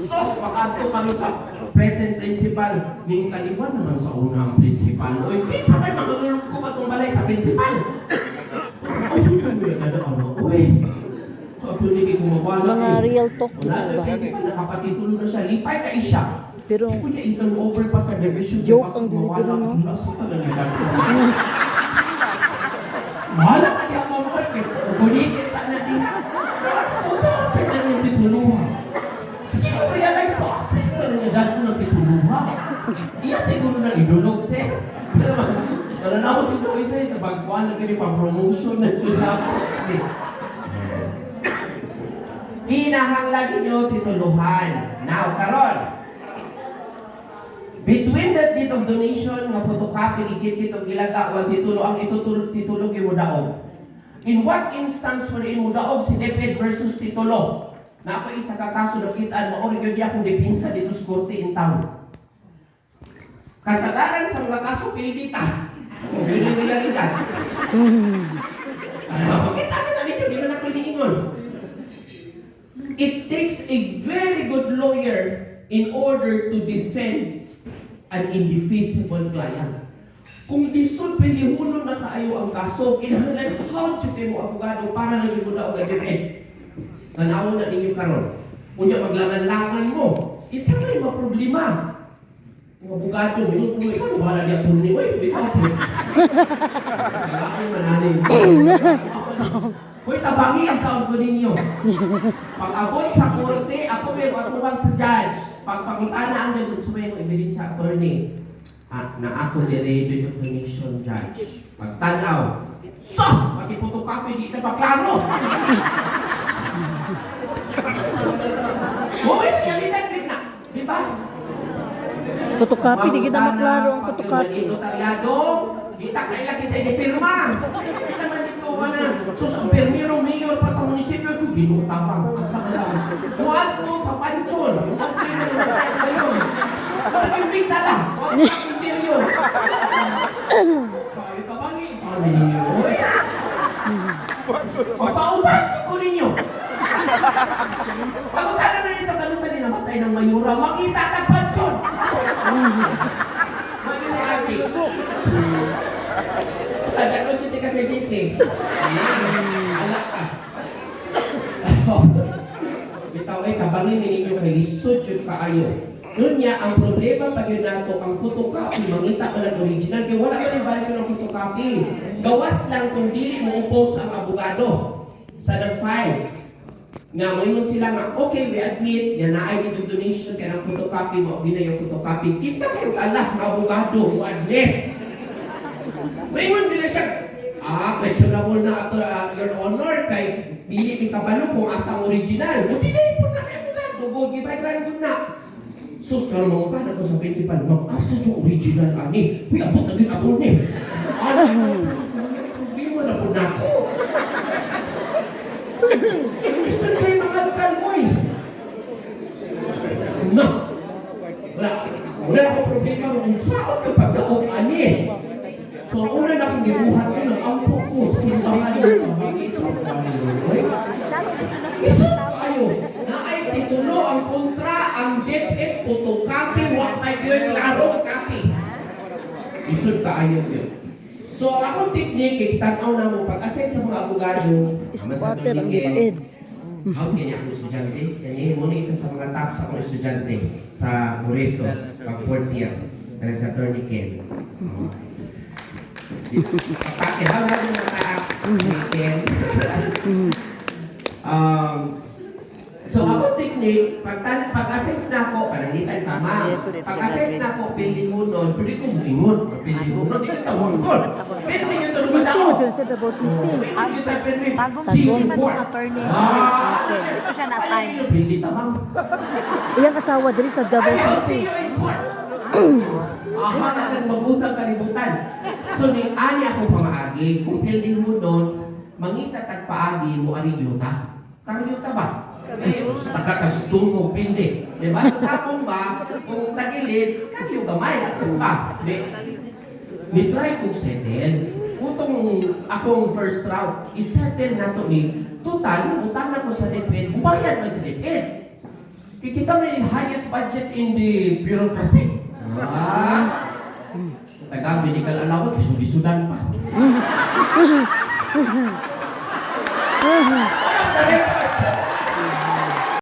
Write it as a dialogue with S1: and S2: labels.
S1: Sos, makato kami sa present principal. Ning kaliwan naman sa unang principal. Uy, kinsa may magulog ko katong balay sa principal. Ay, uy. So, tuloy ko mawala.
S2: Mga real talk
S1: Wala
S2: yun,
S1: na
S2: ba?
S1: principal, nakapatitulo na siya. Lipay ka isya.
S2: Pero
S1: Hindi ko niya i-turn over pa sa division.
S2: joke ang delivery, no?
S1: Mahala ka niya mo mo. Kulitin sa natin. Pwede na yung pituluha. Sige ko realize ko. Sige ko rin agad ko ng pituluha. Iya siguro na idulog, sir. Nalanawag si Joey sa'yo. Nabagkuhan na kini pang-promotion na sila. Kinahanglan ninyo tituluhan. Now, karon. Between the deed of donation nga photocopy ikit og ilaga wa titulo ang titulog imo daog. In what instance wherein mo daog si DepEd versus titulo? Na ako isa ka kaso nakitaan mo ori gyud akong depensa dito sa korte in town. Kasagaran sa mga kaso pilita. O yun yung realidad. Bakit ano na dito? Di mo na pwede. It takes a very good lawyer in order to defend an indefeasible client. Kung disod pilihunon na kaayo ang kaso, kinahanglan how to mo abogado para lang yung muna o defend. Nanawon na ninyo karon. Kunya maglangan-langan mo, isa may maproblema. Yung abogado mo, yun kung ikaw, wala niya turni mo, ikaw po. Kaya ako mananay. Hoy, tabangi ang taon ko ninyo. Pag-abot sa korte, ako may matubang sa judge. Pagpangutana ang judge, sumay mo ebidensya attorney. Na ako dire yung donation judge. Pagtanaw, sos! Pag-ipotocopy, di na paklaro! Hoy, realidad din na. Di ba?
S2: photocopy, di kita maklaro ang photocopy.
S1: Notaryado, kita kailan sa inipirma. Hindi naman dito na. Sus, ang permirong mayor pa sa munisipyo, ito ginutapang. Asa ka lang. Huwag mo sa pansyon. Ang permirong tayo sa iyo. Nag-invita lang. Huwag mo sa interior. Kaya tabangi. Ano ninyo? Pagpauban ko ninyo. Pag-utanan na nito, kano sa ninamatay ng mayura, makita ka pansyon. Maganda ate. Ano dito ka sa JT? Alak ka. Bitaw ay kabangin ninyo kay lisod yung kaayo. Noon niya, ang problema pag yun nato, ang photocopy, mangita ka ng original, kaya wala ka rin balik ng photocopy. Gawas lang kung dili mo upos ang abogado sa nag-file. Nga, ngayon sila nga, okay, we admit, yan na ay dito donation, kaya ng photocopy mo, gina yung photocopy. Kinsa kayong alah, mga abogado, mo admit. Ngayon nila siya, questionable na ito, Your Honor, kay pili ni kabalo kung asang original. Buti na ipon na kayo abogado, go, gibay grand good na. Sus, kalau mau kan ako sa principal, mag-asa yung original ani. Uy, abot na din abot ni. Ano? Hindi mo na po na ako. Isan kayo makalakal mo eh. No. Wala ako problema kung saan kapag daog ani. So, una na akong gibuhat ko ng ampok ko sa simbahan yung pabangit ang pamilya. Isan kayo na ay titulo ang kontra ang DepEd photocopy wa may gyud klaro copy. Isud kaayo yun. So akong technique tan-aw na mo pag-assess sa mga abogado.
S2: Squatter ang DepEd.
S1: How kanya ako estudyante? Kanya mo isa sa mga top sa akong estudyante sa Moreso, pag 4th year, sa attorney Ken. Pagkakit, how na yung mga Ken? So ako technique, pag-assess na ako, palangitan tama. Pag-assess na ako, pili mo nun, pwede ko ingon. Pili mo nun, hindi ka tawagkol. Pwede mo yun doon
S2: City,
S1: madao.
S2: dyan sa Davao City.
S3: Tagong City man yung attorney. Okay. Dito siya na-assign.
S1: Pili tamang.
S2: Iyang asawa diri sa Davao City.
S1: Aha na nang mabusang kalibutan. So ni ani akong pamaagi, kung pili mo nun, mangita tag paagi mo ari yuta. Kang yuta ba? Taga-kastong mo pindi. Diba? Sa akong ba, kung tagilid, kayo gamay. At least ba? Ni-try kong settle. Kung akong first round, isettle na to ni total, utang na ko sa DepEd, bubayad man sa DepEd. Kita mo yung highest budget in the bureaucracy. Taga medical allowance, isud-isudan pa.